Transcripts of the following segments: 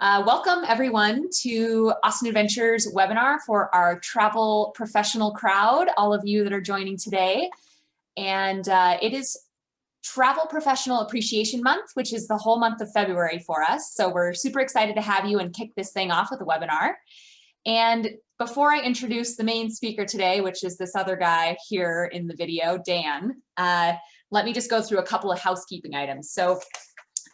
Welcome everyone to Austin Adventures webinar for our travel professional crowd, all of you that are joining today. And it is Travel Professional Appreciation Month, which is the whole month of February for us. So we're super excited to have you and kick this thing off with a webinar. And before I introduce the main speaker today, which is this other guy here in the video, Dan, let me just go through a couple of housekeeping items. So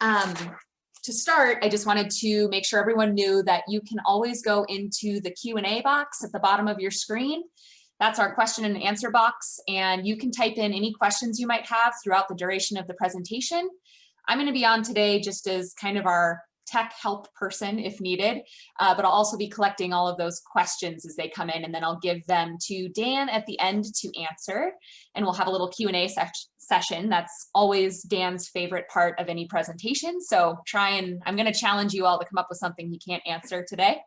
to start, I just wanted to make sure everyone knew that you can always go into the Q&A box at the bottom of your screen. That's our question and answer box, and you can type in any questions you might have throughout the duration of the presentation. I'm going to be on today just as kind of our tech help person if needed, but I'll also be collecting all of those questions as they come in, and then I'll give them to Dan at the end to answer, and we'll have a little Q&A session. That's always Dan's favorite part of any presentation, so I'm going to challenge you all to come up with something he can't answer today.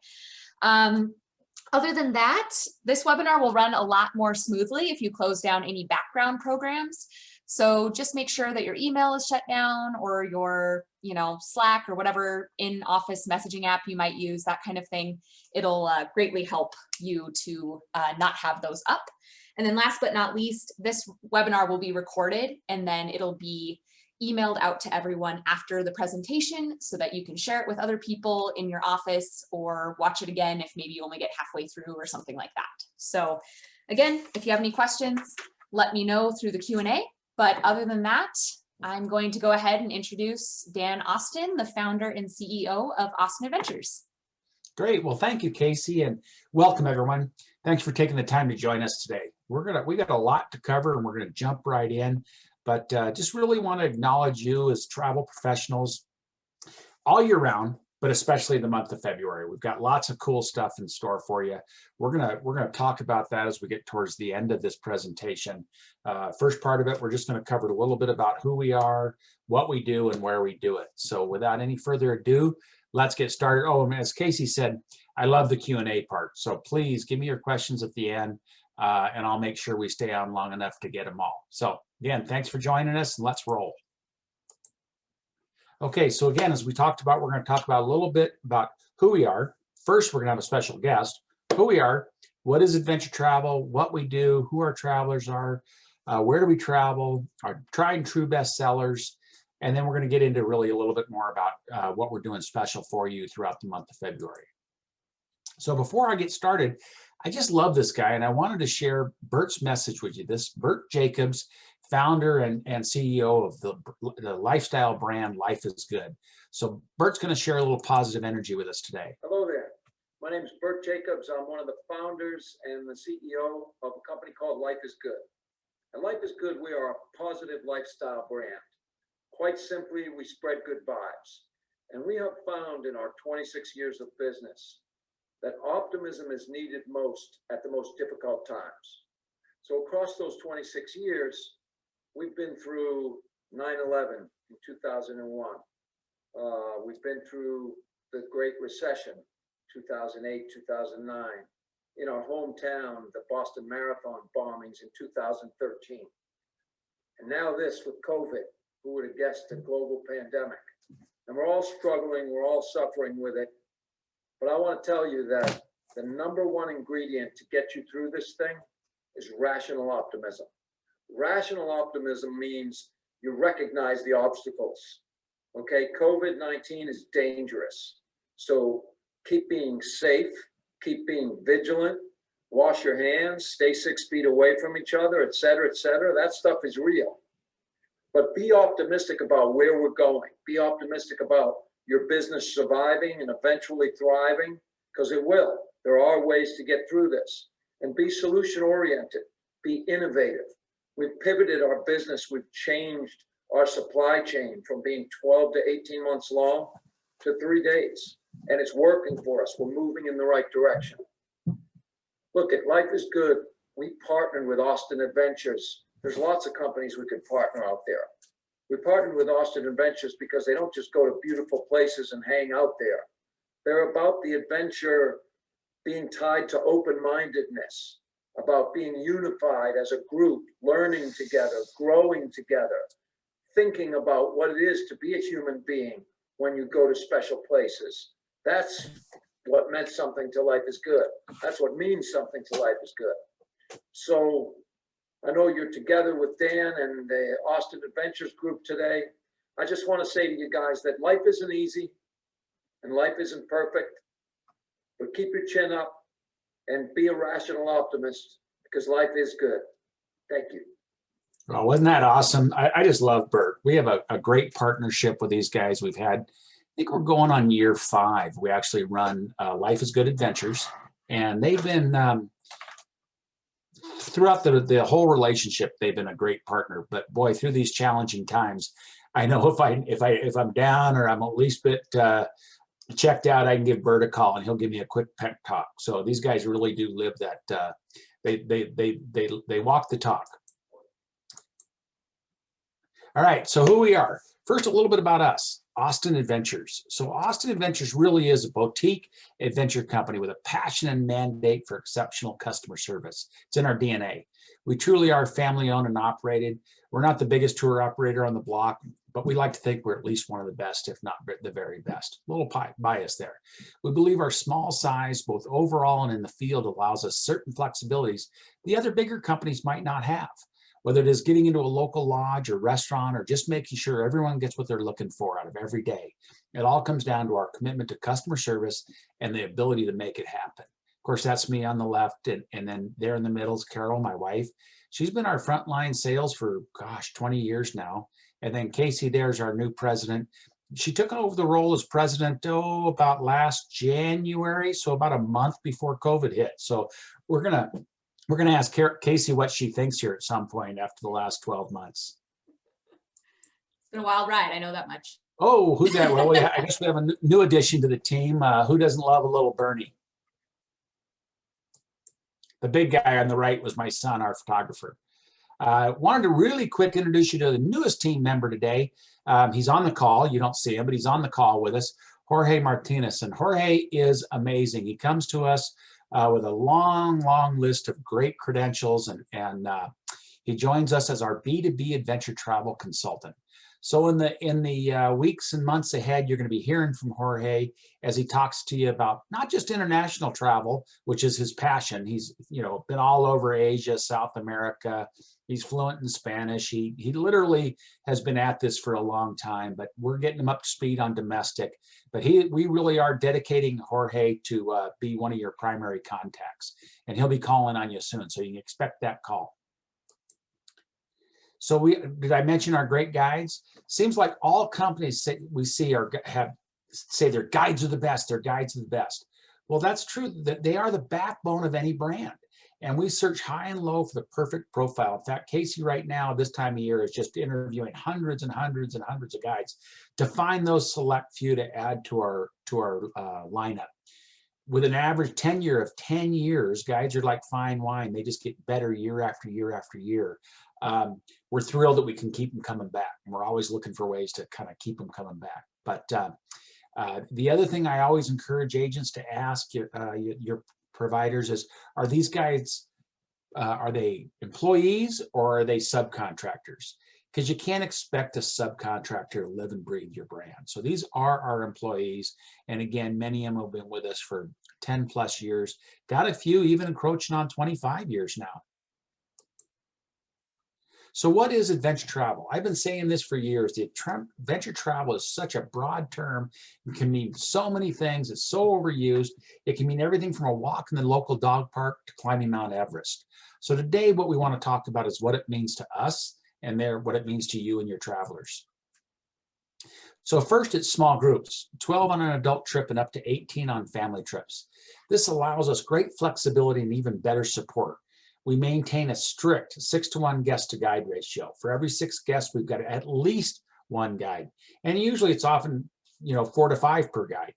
Other than that, this webinar will run a lot more smoothly if you close down any background programs. So just make sure that your email is shut down, or your, Slack or whatever in-office messaging app you might use, that kind of thing. It'll greatly help you to not have those up. And then last but not least, this webinar will be recorded, and then it'll be emailed out to everyone after the presentation so that you can share it with other people in your office or watch it again if maybe you only get halfway through or something like that. So again, if you have any questions, let me know through the Q&A. But other than that, I'm going to go ahead and introduce Dan Austin, the founder and CEO of Austin Adventures. Great. Well, thank you, Casey, and welcome everyone. Thanks for taking the time to join us today. We got a lot to cover, and we're going to jump right in. But just really want to acknowledge you as travel professionals all year round, but especially the month of February. We've got lots of cool stuff in store for you. We're gonna talk about that as we get towards the end of this presentation. First part of it, we're just going to cover a little bit about who we are, what we do, and where we do it. So without any further ado, let's get started. Oh, and as Casey said, I love the Q&A part. So please give me your questions at the end, and I'll make sure we stay on long enough to get them all. So again, thanks for joining us, and let's roll. Okay, so again, as we talked about, we're going to talk about a little bit about who we are. First, we're going to have a special guest, who we are, what is adventure travel, what we do, who our travelers are, where do we travel, our tried and true best sellers, and then we're going to get into really a little bit more about what we're doing special for you throughout the month of February. So before I get started, I just love this guy, and I wanted to share Bert's message with you. This Bert Jacobs, founder and CEO of the lifestyle brand Life is Good. So Bert's going to share a little positive energy with us today. Hello there. My name is Bert Jacobs. I'm one of the founders and the CEO of a company called Life is Good. And Life is Good, we are a positive lifestyle brand. Quite simply, we spread good vibes. And we have found in our 26 years of business that optimism is needed most at the most difficult times. So across those 26 years, we've been through 9/11 in 2001. We've been through the Great Recession, 2008, 2009. In our hometown, the Boston Marathon bombings in 2013. And now this with COVID, who would have guessed a global pandemic? And we're all struggling, we're all suffering with it. But I want to tell you that the number one ingredient to get you through this thing is rational optimism. Rational optimism means you recognize the obstacles. Okay, COVID-19 is dangerous. So keep being safe, keep being vigilant, wash your hands, stay 6 feet away from each other, et cetera, et cetera. That stuff is real. But be optimistic about where we're going. Be optimistic about your business surviving and eventually thriving, because it will. There are ways to get through this. And be solution oriented, be innovative. We've pivoted our business, we've changed our supply chain from being 12 to 18 months long to 3 days. And it's working for us. We're moving in the right direction. Look, at Life is Good, we partnered with Austin Adventures. There's lots of companies we could partner out there. We partnered with Austin Adventures because they don't just go to beautiful places and hang out there. They're about the adventure being tied to open-mindedness, about being unified as a group, learning together, growing together, thinking about what it is to be a human being when you go to special places. That's what meant something to Life is Good. That's what means something to Life is Good. So I know you're together with Dan and the Austin Adventures group today. I just want to say to you guys that life isn't easy and life isn't perfect, but keep your chin up and be a rational optimist because life is good. Thank you. Well, wasn't that awesome? I just love Bert. We have a great partnership with these guys. We've had, I think we're going on year 5. We actually run Life is Good Adventures, and they've been throughout the whole relationship. They've been a great partner. But boy, through these challenging times, I know if I'm down or I'm at least bit checked out, I can give Bert a call and he'll give me a quick pep talk. So these guys really do live that. They walk the talk. All right, so who we are. First, a little bit about us, Austin Adventures. So Austin Adventures really is a boutique adventure company with a passion and mandate for exceptional customer service. It's in our DNA. We truly are family owned and operated. We're not the biggest tour operator on the block, but we like to think we're at least one of the best, if not the very best. A little bias there. We believe our small size, both overall and in the field, allows us certain flexibilities the other bigger companies might not have. Whether it is getting into a local lodge or restaurant or just making sure everyone gets what they're looking for out of every day, it all comes down to our commitment to customer service and the ability to make it happen. Of course, that's me on the left, and then there in the middle is Carol, my wife. She's been our frontline sales for, gosh, 20 years now. And then Casey there's our new president. She took over the role as president, about last January, so about a month before COVID hit. So we're gonna ask Casey what she thinks here at some point after the last 12 months. It's been a wild ride, I know that much. Oh, who's that? Well, I guess we have a new addition to the team. Who doesn't love a little Bernie? The big guy on the right was my son, our photographer. Wanted to really quick introduce you to the newest team member today. He's on the call. You don't see him, but he's on the call with us, Jorge Martinez. And Jorge is amazing. He comes to us with a long list of great credentials, and he joins us as our B2B adventure travel consultant. So in the weeks and months ahead, you're going to be hearing from Jorge as he talks to you about not just international travel, which is his passion. He's been all over Asia, South America. He's fluent in Spanish. He literally has been at this for a long time, but we're getting him up to speed on domestic. But we really are dedicating Jorge to be one of your primary contacts, and he'll be calling on you soon. So you can expect that call. So did I mention our great guides? Seems like all companies we see say their guides are the best. Their guides are the best. Well, that's true. That they are the backbone of any brand. And we search high and low for the perfect profile. In fact, Casey right now, this time of year, is just interviewing hundreds and hundreds and hundreds of guides to find those select few to add to our lineup. With an average tenure of 10 years, guides are like fine wine. They just get better year after year after year. We're thrilled that we can keep them coming back. And we're always looking for ways to kind of keep them coming back. But the other thing I always encourage agents to ask your providers is, are these guys, are they employees or are they subcontractors? Because you can't expect a subcontractor to live and breathe your brand. So these are our employees. And again, many of them have been with us for 10 plus years. Got a few even encroaching on 25 years now. So what is adventure travel? I've been saying this for years. The adventure travel is such a broad term. It can mean so many things. It's so overused. It can mean everything from a walk in the local dog park to climbing Mount Everest. So today what we want to talk about is what it means to us and what it means to you and your travelers. So first, it's small groups, 12 on an adult trip and up to 18 on family trips. This allows us great flexibility and even better support. We maintain a strict 6-to-1 guest to guide ratio. For every 6 guests, we've got at least 1 guide. And usually it's often, 4 to 5 per guide.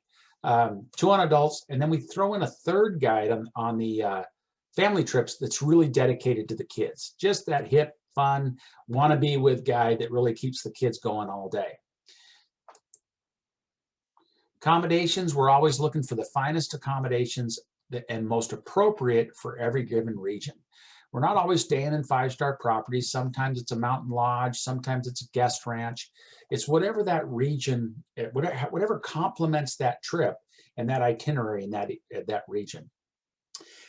2 on adults, and then we throw in a 3rd guide on the family trips that's really dedicated to the kids. Just that hip, fun, wanna be with guide that really keeps the kids going all day. Accommodations, we're always looking for the finest accommodations and most appropriate for every given region. We're not always staying in 5-star properties. Sometimes it's a mountain lodge, sometimes it's a guest ranch. It's whatever that region, whatever complements that trip and that itinerary in that region.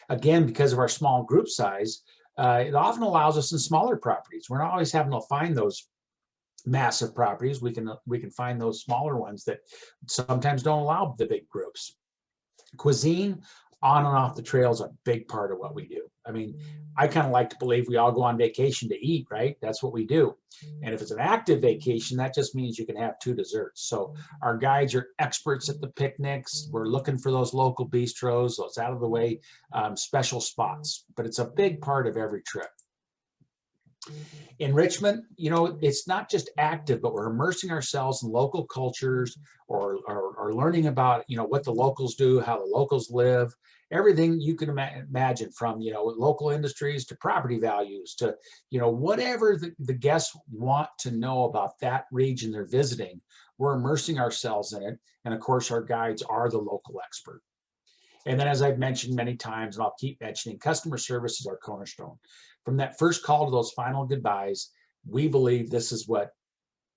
Again, because of our small group size, it often allows us in smaller properties. We're not always having to find those massive properties. We can find those smaller ones that sometimes don't allow the big groups. Cuisine on and off the trail is a big part of what we do. I mean, I kind of like to believe we all go on vacation to eat, right? That's what we do. And if it's an active vacation, that just means you can have 2 desserts. So our guides are experts at the picnics. We're looking for those local bistros, those out of the way special spots, but it's a big part of every trip. Enrichment, you know, it's not just active, but we're immersing ourselves in local cultures or learning about, you know, what the locals do, how the locals live, everything you can imagine, from, you know, local industries to property values to, you know, whatever the guests want to know about that region they're visiting. We're immersing ourselves in it. And of course, our guides are the local expert. And then, as I've mentioned many times, and I'll keep mentioning, customer service is our cornerstone. From that first call to those final goodbyes, we believe this is what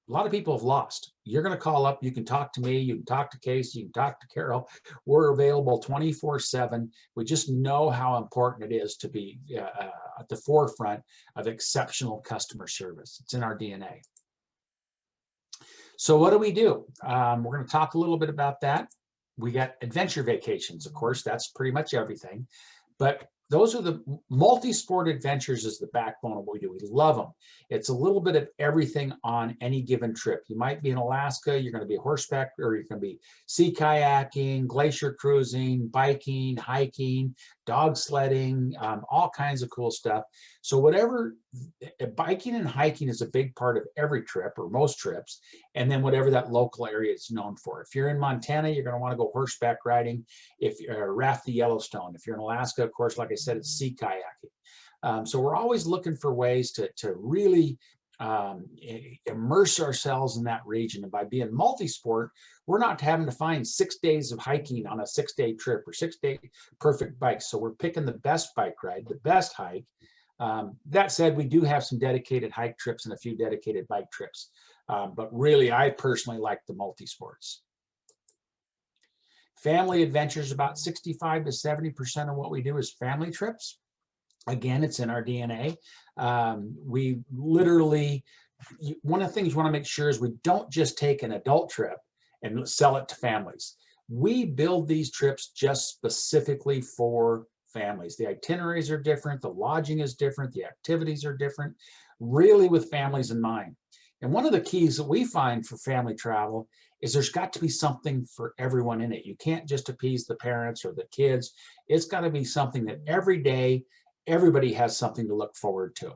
a lot of people have lost. You're going to call up, you can talk to me, you can talk to Casey, you can talk to Carol. We're available 24/7. We just know how important it is to be at the forefront of exceptional customer service. It's in our DNA. So what do we do? We're going to talk a little bit about that. We got adventure vacations, of course, that's pretty much everything. But those are the multi-sport adventures is the backbone of what we do. We love them. It's a little bit of everything on any given trip. You might be in Alaska, you're going to be horseback, or you're going to be sea kayaking, glacier cruising, biking, hiking, dog sledding, all kinds of cool stuff. So whatever, biking and hiking is a big part of every trip or most trips, and then whatever that local area is known for. If you're in Montana, you're going to want to go horseback riding, if you're raft the Yellowstone. If you're in Alaska, of course, like I said, it's sea kayaking. So we're always looking for ways to really immerse ourselves in that region. And by being multi-sport, we're not having to find 6 days of hiking on a 6-day trip or 6-day perfect bikes. So we're picking the best bike ride, the best hike. That said, we do have some dedicated hike trips and a few dedicated bike trips. But really, I personally like the multi-sports. Family adventures, about 65 to 70% of what we do is family trips. Again, it's in our DNA. We literally, one of the things we want to make sure is we don't just take an adult trip and sell it to families. We build these trips just specifically for families. The itineraries are different, the lodging is different, the activities are different, really with families in mind. And one of the keys that we find for family travel is there's got to be something for everyone in it. You can't just appease the parents or the kids. It's got to be something that every day, everybody has something to look forward to.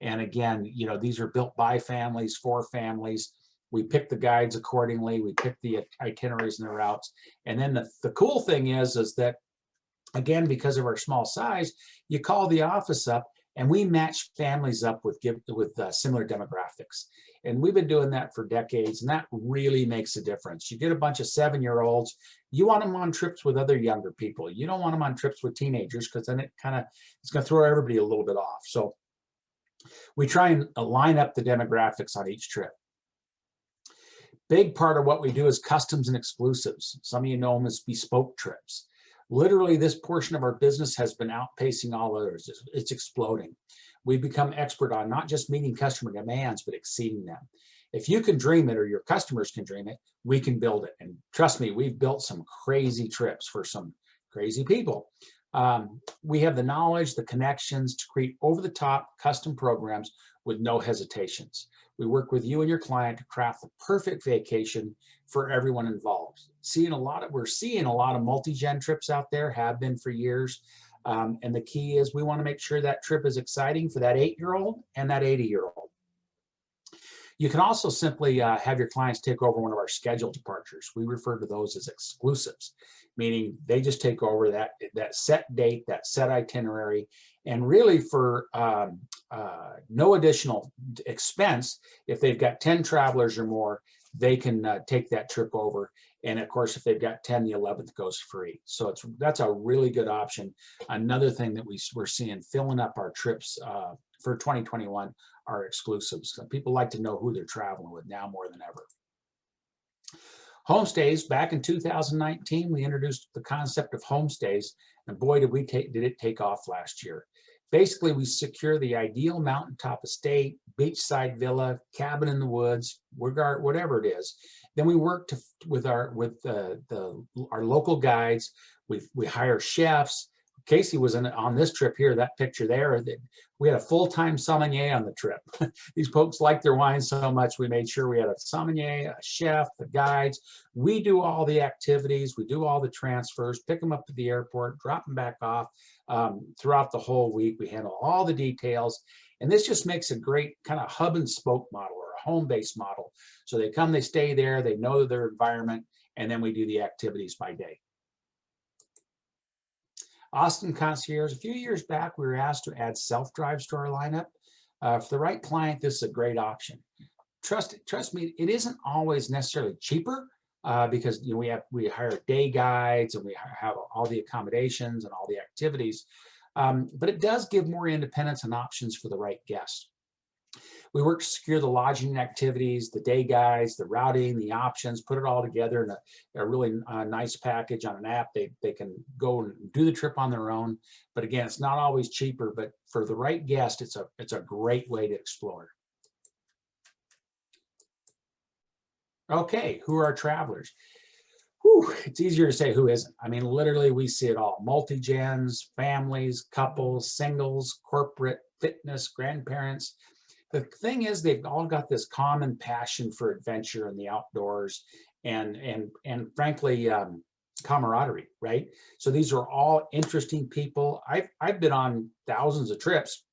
And again, you know, these are built by families, for families. We pick the guides accordingly. We pick the itineraries and the routes. And then the cool thing is that, again, because of our small size, you call the office up and we match families up with similar demographics. And we've been doing that for decades, and that really makes a difference. You get a bunch of 7-year-olds, you want them on trips with other younger people. You don't want them on trips with teenagers, because then it's going to throw everybody a little bit off. So we try and line up the demographics on each trip. Big part of what we do is customs and exclusives. Some of you know them as bespoke trips. Literally, this portion of our business has been outpacing all others. It's exploding. We've become expert on not just meeting customer demands, but exceeding them. If you can dream it, or your customers can dream it, we can build it. And trust me, we've built some crazy trips for some crazy people. We have the knowledge, the connections to create over-the-top custom programs with no hesitations. We work with you and your client to craft the perfect vacation for everyone involved. We're seeing a lot of multi-gen trips out there, have been for years. And the key is we want to make sure that trip is exciting for that 8-year-old and that 80-year-old. You can also simply have your clients take over one of our scheduled departures. We refer to those as exclusives, meaning they just take over that set date, that set itinerary, and really for no additional expense. If they've got 10 travelers or more, they can take that trip over. And of course, if they've got 10, the 11th goes free. So that's a really good option. Another thing that we're seeing filling up our trips for 2021 are exclusives. People like to know who they're traveling with now more than ever. Homestays, back in 2019, we introduced the concept of homestays, and boy, did it take off last year. Basically, we secure the ideal mountaintop estate, beachside villa, cabin in the woods, whatever it is. Then we work with our local guides. We hire chefs. Casey was on this trip here, that picture there. We had a full-time sommelier on the trip. These folks liked their wine so much, we made sure we had a sommelier, a chef, the guides. We do all the activities, we do all the transfers, pick them up at the airport, drop them back off throughout the whole week. We handle all the details. And this just makes a great kind of hub and spoke model or a home-based model. So they come, they stay there, they know their environment, and then we do the activities by day. Austin Concierge, a few years back, we were asked to add self-drives to our lineup. For the right client, this is a great option. Trust me, it isn't always necessarily cheaper because we hire day guides and we have all the accommodations and all the activities, but it does give more independence and options for the right guest. We work to secure the lodging activities, the day guides, the routing, the options, put it all together in a really nice package on an app. They can go and do the trip on their own. But again, it's not always cheaper, but for the right guest, it's a great way to explore. Okay, who are our travelers? Whew, it's easier to say who isn't. I mean, literally we see it all. Multi-gens, families, couples, singles, corporate, fitness, grandparents. The thing is, they've all got this common passion for adventure and the outdoors and frankly, camaraderie, right? So these are all interesting people. I've been on thousands of trips,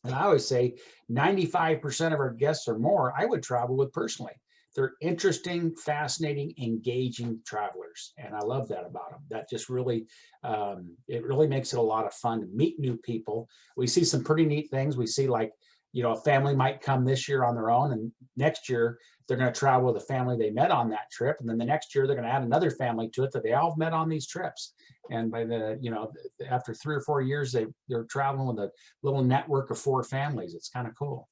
and I always say 95% of our guests or more, I would travel with personally. They're interesting, fascinating, engaging travelers, and I love that about them. That just really, it really makes it a lot of fun to meet new people. We see some pretty neat things. We see like, a family might come this year on their own, and next year they're going to travel with a family they met on that trip, and then the next year they're going to add another family to it that they all met on these trips. And by after 3 or 4 years, they're traveling with a little network of 4 families. It's kind of cool.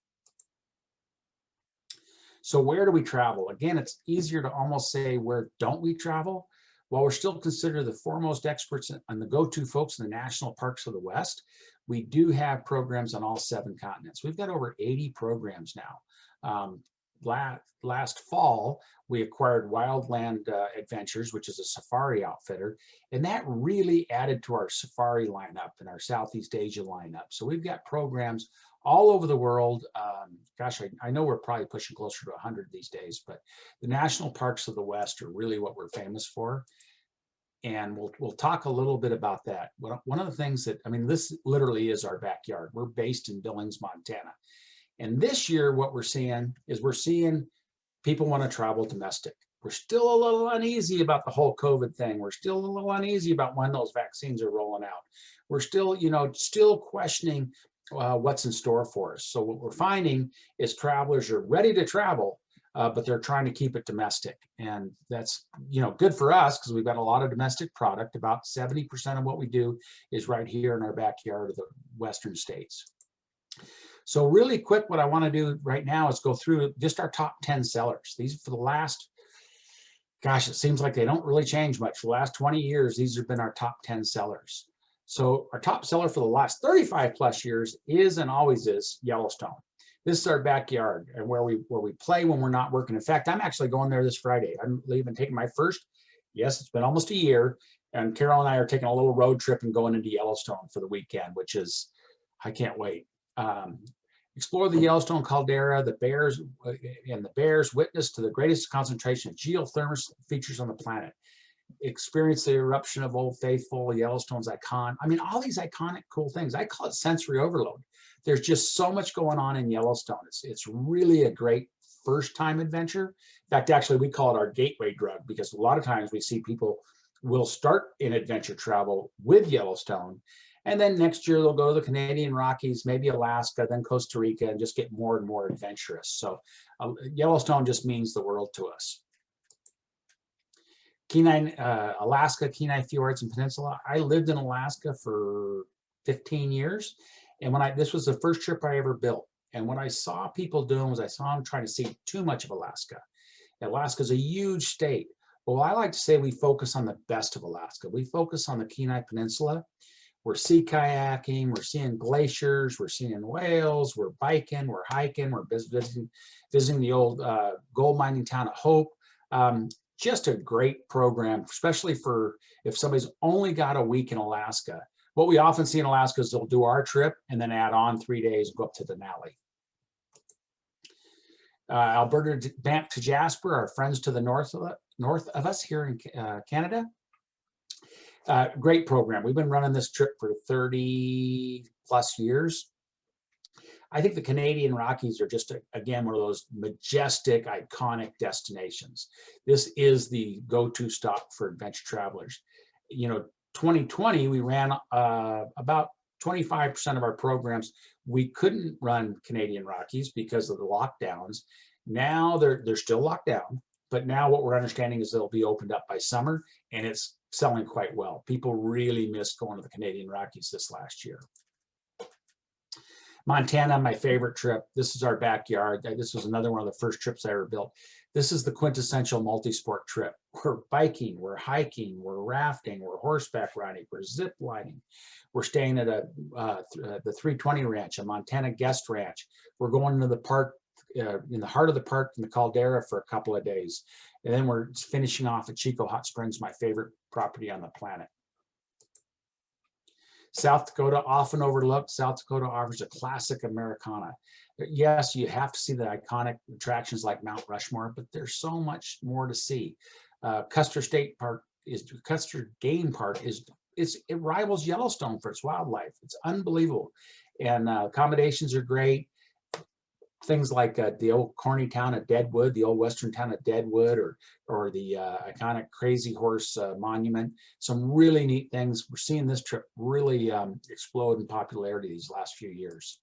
So where do we travel? Again, it's easier to almost say, where don't we travel? While we're still considered the foremost experts and the go-to folks in the national parks of the West, we do have programs on all 7 continents. We've got over 80 programs now. Last fall, we acquired Wildland Adventures, which is a safari outfitter, and that really added to our safari lineup and our Southeast Asia lineup. So we've got programs all over the world. Gosh, I know we're probably pushing closer to 100 these days, but the national parks of the West are really what we're famous for. And we'll talk a little bit about that. One of the things that, I mean, this literally is our backyard. We're based in Billings, Montana. And this year, what we're seeing people want to travel domestic. We're still a little uneasy about the whole COVID thing. We're still a little uneasy about when those vaccines are rolling out. We're still, still questioning what's in store for us. So what we're finding is travelers are ready to travel, but they're trying to keep it domestic. And that's, good for us because we've got a lot of domestic product. About 70% of what we do is right here in our backyard of the Western states. So really quick, what I want to do right now is go through just our top 10 sellers. These for the last, gosh, it seems like they don't really change much. For the last 20 years, these have been our top 10 sellers. So our top seller for the last 35 plus years is and always is Yellowstone. This is our backyard and where we play when we're not working. In fact, I'm actually going there this Friday. I'm leaving, taking my first, yes, it's been almost a year, and Carol and I are taking a little road trip and going into Yellowstone for the weekend, which is, I can't wait. Explore the Yellowstone caldera. The bears witness to the greatest concentration of geothermal features on the planet. Experience the eruption of Old Faithful, Yellowstone's icon. I mean, all these iconic cool things. I call it sensory overload. There's just so much going on in Yellowstone. It's really a great first time adventure. In fact, actually, we call it our gateway drug because a lot of times we see people will start in adventure travel with Yellowstone. And then next year they'll go to the Canadian Rockies, maybe Alaska, then Costa Rica, and just get more and more adventurous. So Yellowstone just means the world to us. Kenai, Alaska, Kenai Fjords and Peninsula. I lived in Alaska for 15 years. And this was the first trip I ever built. And what I saw people doing was I saw them trying to see too much of Alaska. Alaska's a huge state. Well, I like to say we focus on the best of Alaska. We focus on the Kenai Peninsula. We're sea kayaking, we're seeing glaciers, we're seeing whales, we're biking, we're hiking, we're visiting the old gold mining town of Hope. Just a great program, especially for if somebody's only got a week in Alaska. What we often see in Alaska is they'll do our trip and then add on 3 days and go up to Denali. Alberta, Banff to Jasper, our friends to the north of us here in Canada. Great program. We've been running this trip for 30 plus years. I think the Canadian Rockies are just, again, one of those majestic, iconic destinations. This is the go-to stop for adventure travelers. 2020, we ran about 25% of our programs. We couldn't run Canadian Rockies because of the lockdowns. Now they're still locked down, but now what we're understanding is they'll be opened up by summer, and it's selling quite well. People really missed going to the Canadian Rockies this last year. Montana, my favorite trip. This is our backyard. This was another one of the first trips I ever built. This is the quintessential multi-sport trip. We're biking, we're hiking, we're rafting, we're horseback riding, we're zip lining. We're staying at the 320 Ranch, a Montana guest ranch. We're going to the park, in the heart of the park in the Caldera for a couple of days. And then we're finishing off at Chico Hot Springs, my favorite property on the planet. South Dakota, often overlooked. South Dakota offers a classic Americana. Yes, you have to see the iconic attractions like Mount Rushmore, but there's so much more to see. Custer Game Park it rivals Yellowstone for its wildlife. It's unbelievable, and accommodations are great. Things like the old corny town of Deadwood, the old western town of Deadwood, or the iconic Crazy Horse Monument. Some really neat things. We're seeing this trip really explode in popularity these last few years.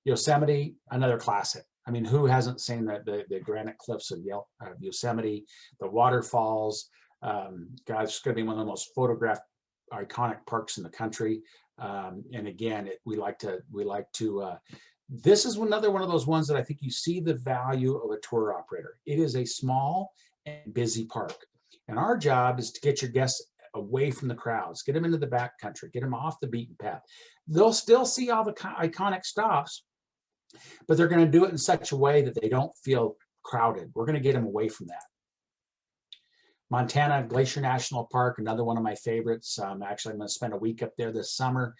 Yosemite, another classic. I mean, who hasn't seen the granite cliffs of Yosemite, the waterfalls? Guys, it's going to be one of the most photographed, iconic parks in the country. And again, we like to. This is another one of those ones that I think you see the value of a tour operator. It is a small and busy park. And our job is to get your guests away from the crowds, get them into the back country, get them off the beaten path. They'll still see all the iconic stops, but they're going to do it in such a way that they don't feel crowded. We're going to get them away from that. Montana Glacier National Park, another one of my favorites. Actually, I'm going to spend a week up there this summer.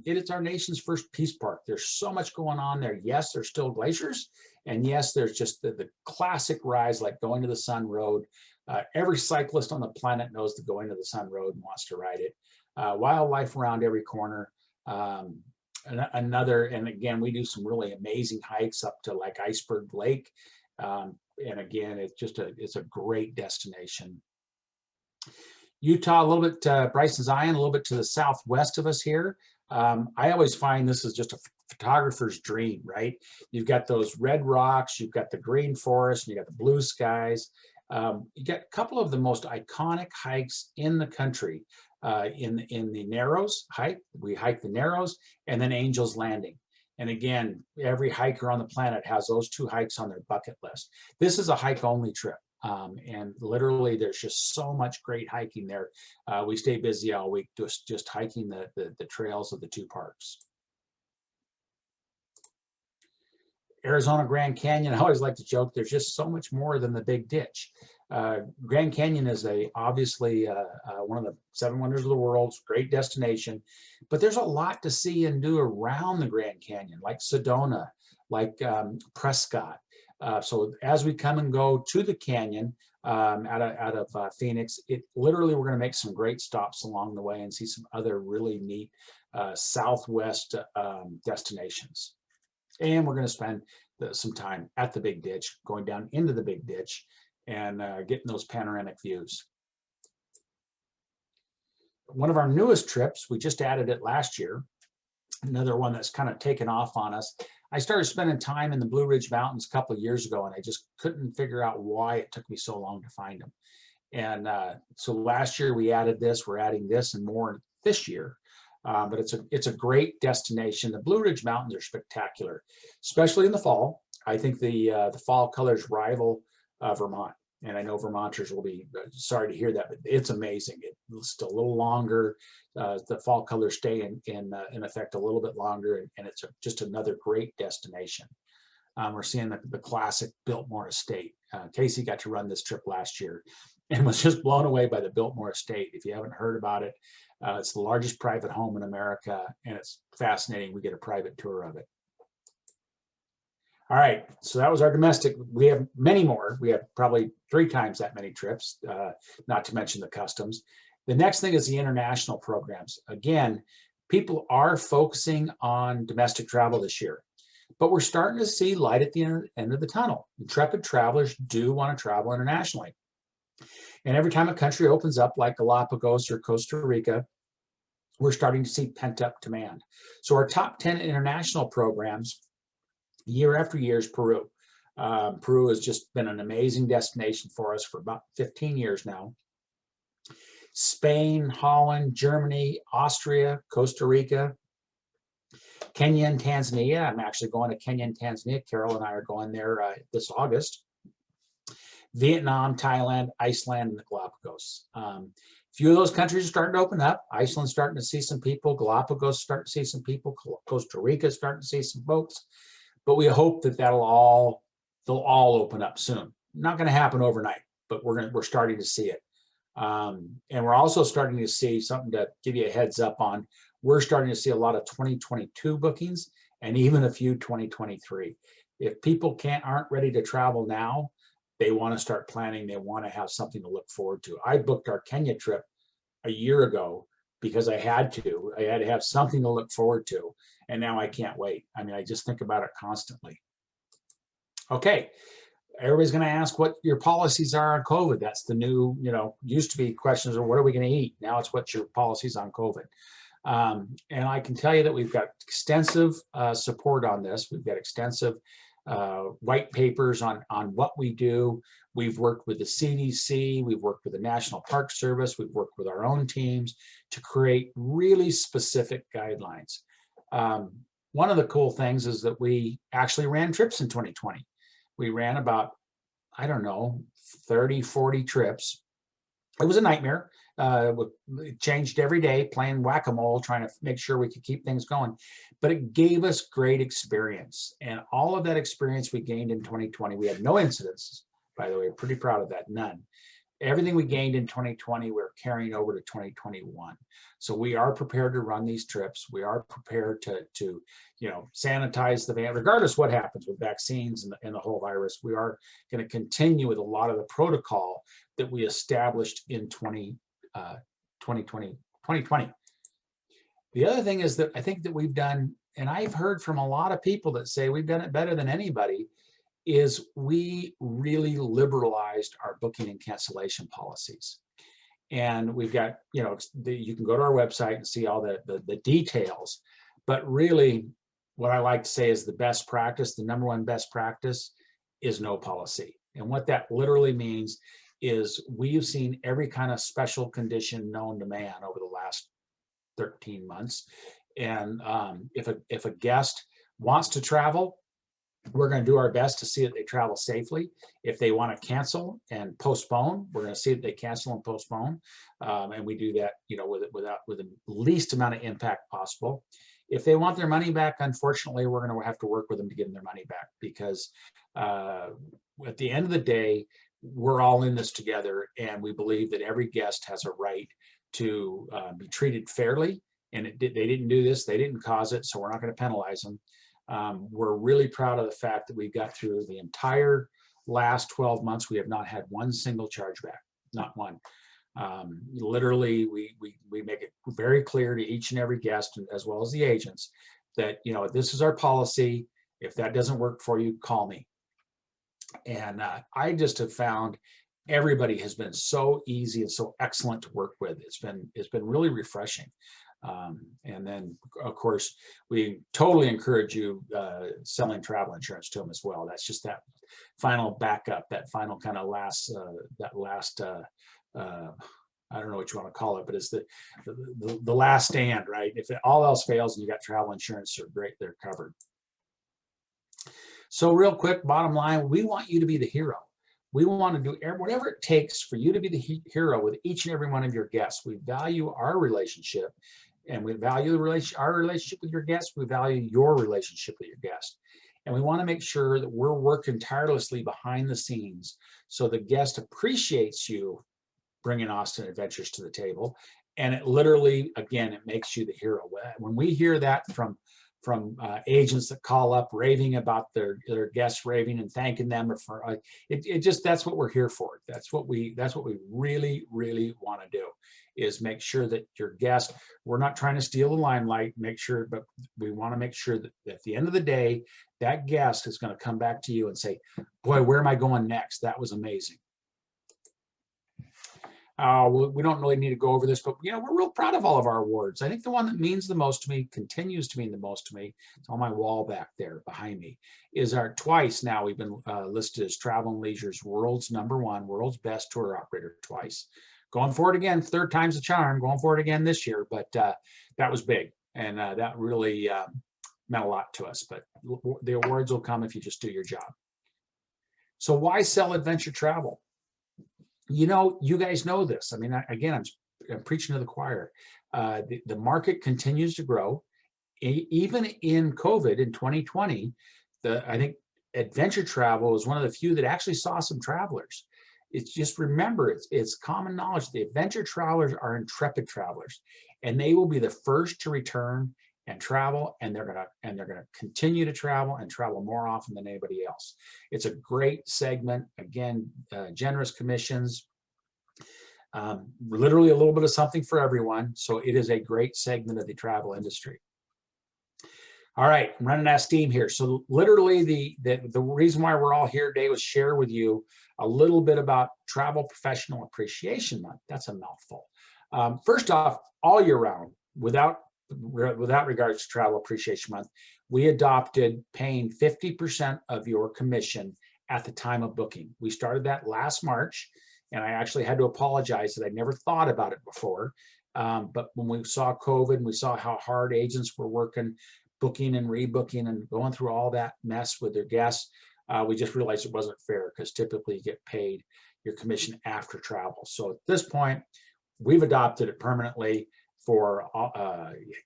It is our nation's first peace park. There's so much going on there. Yes, there's still glaciers. And yes, there's just the classic rides like Going to the Sun Road. Every cyclist on the planet knows the Going to the Sun Road and wants to ride it. Wildlife around every corner. And again, we do some really amazing hikes up to like Iceberg Lake. And again, it's a great destination. Utah, a little bit, Bryson Zion, a little bit to the southwest of us here. I always find this is just a photographer's dream, right? You've got those red rocks, you've got the green forest, you got the blue skies. You got a couple of the most iconic hikes in the country. In the Narrows hike, we hike the Narrows, and then Angel's Landing. And again, every hiker on the planet has those two hikes on their bucket list. This is a hike-only trip. And literally, there's just so much great hiking there. We stay busy all week just hiking the trails of the two parks. Arizona Grand Canyon, I always like to joke, there's just so much more than the Big Ditch. Grand Canyon is obviously one of the 7 wonders of the world, great destination, but there's a lot to see and do around the Grand Canyon, like Sedona, like Prescott. So as we come and go to the canyon out of Phoenix, literally we're going to make some great stops along the way and see some other really neat Southwest destinations. And we're going to spend some time at the Big Ditch, going down into the Big Ditch, and getting those panoramic views. One of our newest trips, we just added it last year, another one that's kind of taken off on us. I started spending time in the Blue Ridge Mountains a couple of years ago, and I just couldn't figure out why it took me so long to find them. And so last year we added this, we're adding this and more this year. But it's a great destination. The Blue Ridge Mountains are spectacular, especially in the fall. I think the fall colors rival Vermont. And I know Vermonters will be sorry to hear that, but it's amazing. It's still a little longer. The fall colors stay in effect a little bit longer, and it's just another great destination. We're seeing the classic Biltmore Estate. Casey got to run this trip last year and was just blown away by the Biltmore Estate. If you haven't heard about it, it's the largest private home in America, and it's fascinating. We get a private tour of it. All right, so that was our domestic. We have many more. We have probably 3 times that many trips, not to mention the customs. The next thing is the international programs. Again, people are focusing on domestic travel this year, but we're starting to see light at the end of the tunnel. Intrepid travelers do want to travel internationally. And every time a country opens up, like Galapagos or Costa Rica, we're starting to see pent-up demand. So our top 10 international programs, year after year, is Peru. Peru has just been an amazing destination for us for about 15 years now. Spain, Holland, Germany, Austria, Costa Rica, Kenya and Tanzania. I'm actually going to Kenya and Tanzania. Carol and I are going there this August. Vietnam, Thailand, Iceland, and the Galapagos. A few of those countries are starting to open up. Iceland's starting to see some people. Galapagos starting to see some people. Costa Rica starting to see some folks. But we hope that they'll all open up soon. Not going to happen overnight, but we're starting to see it. And we're also starting to see something to give you a heads up on. We're starting to see a lot of 2022 bookings and even a few 2023. If people aren't ready to travel now, they want to start planning. They want to have something to look forward to. I booked our Kenya trip a year ago because I had to. I had to have something to look forward to. And now I can't wait. I mean, I just think about it constantly. Okay. Everybody's going to ask what your policies are on COVID. That's the new, used to be questions of what are we going to eat? Now it's what's your policies on COVID. And I can tell you that we've got extensive support on this. We've got extensive white papers on what we do. We've worked with the CDC, we've worked with the National Park Service, we've worked with our own teams to create really specific guidelines. One of the cool things is that we actually ran trips in 2020. We ran about, 30, 40 trips. It was a nightmare. It changed every day, playing whack-a-mole, trying to make sure we could keep things going. But it gave us great experience. And all of that experience we gained in 2020, we had no incidences, by the way. We're pretty proud of that, none. Everything we gained in 2020, we're carrying over to 2021. So we are prepared to run these trips. We are prepared to sanitize the van, regardless what happens with vaccines and the whole virus. We are going to continue with a lot of the protocol that we established in 2020. The other thing is that I think that we've done, and I've heard from a lot of people that say we've done it better than anybody, is we really liberalized our booking and cancellation policies. And we've got, you can go to our website and see all the details, but really what I like to say is the best practice, the number one best practice is no policy. And what that literally means is we've seen every kind of special condition known to man over the last 13 months. And if a guest wants to travel, we're going to do our best to see that they travel safely. If they want to cancel and postpone, we're going to see that they cancel and postpone. And we do that, with the least amount of impact possible. If they want their money back, unfortunately, we're going to have to work with them to get them their money back, because at the end of the day, we're all in this together, and we believe that every guest has a right to be treated fairly. And they didn't do this, they didn't cause it, so we're not going to penalize them. We're really proud of the fact that we got through the entire last 12 months. We have not had one single chargeback, not one. Literally, we make it very clear to each and every guest, as well as the agents, that this is our policy. If that doesn't work for you, call me. And I just have found everybody has been so easy and so excellent to work with. It's been really refreshing. And then, of course, we totally encourage you selling travel insurance to them as well. That's just that final backup, that final kind of last, I don't know what you want to call it, but it's the last stand, right? If all else fails and you got travel insurance, they're great, they're covered. So real quick, bottom line, we want you to be the hero. We want to do whatever it takes for you to be the hero with each and every one of your guests. We value our relationship, and we value our relationship with your guests. We value your relationship with your guest. And we want to make sure that we're working tirelessly behind the scenes so the guest appreciates you bringing Austin Adventures to the table. And it literally, again, it makes you the hero. When we hear that from agents that call up raving about their guests, raving and thanking them for it just, that's what we're here for. That's what we really want to do, is make sure that your guest, we're not trying to steal the limelight, but we want to make sure that at the end of the day, that guest is going to come back to you and say, boy, where am I going next? That was amazing. We don't really need to go over this, but we're real proud of all of our awards. I think the one that means the most to me, continues to mean the most to me, it's on my wall back there behind me, is our twice now we've been listed as Travel + Leisure's world's #1, world's best tour operator twice. Going forward again, third time's the charm, going forward again this year, but that was big, and that really meant a lot to us. But the awards will come if you just do your job. So why sell adventure travel? You guys know this. I mean, again, I'm preaching to the choir. The market continues to grow. Even in COVID in 2020, I think adventure travel is one of the few that actually saw some travelers. It's just, remember, it's common knowledge. The adventure travelers are intrepid travelers, and they will be the first to return and travel, and they're gonna continue to travel and travel more often than anybody else. It's a great segment. Again, generous commissions, literally a little bit of something for everyone. So it is a great segment of the travel industry. All right, I'm running out of steam here. So literally the reason why we're all here today was share with you a little bit about Travel Professional Appreciation Month. That's a mouthful. First off, all year round, without regards to Travel Appreciation Month, we adopted paying 50% of your commission at the time of booking. We started that last March, and I actually had to apologize that I never thought about it before. But when we saw COVID and we saw how hard agents were working, booking and rebooking and going through all that mess with their guests, we just realized it wasn't fair, because typically you get paid your commission after travel. So at this point, we've adopted it permanently for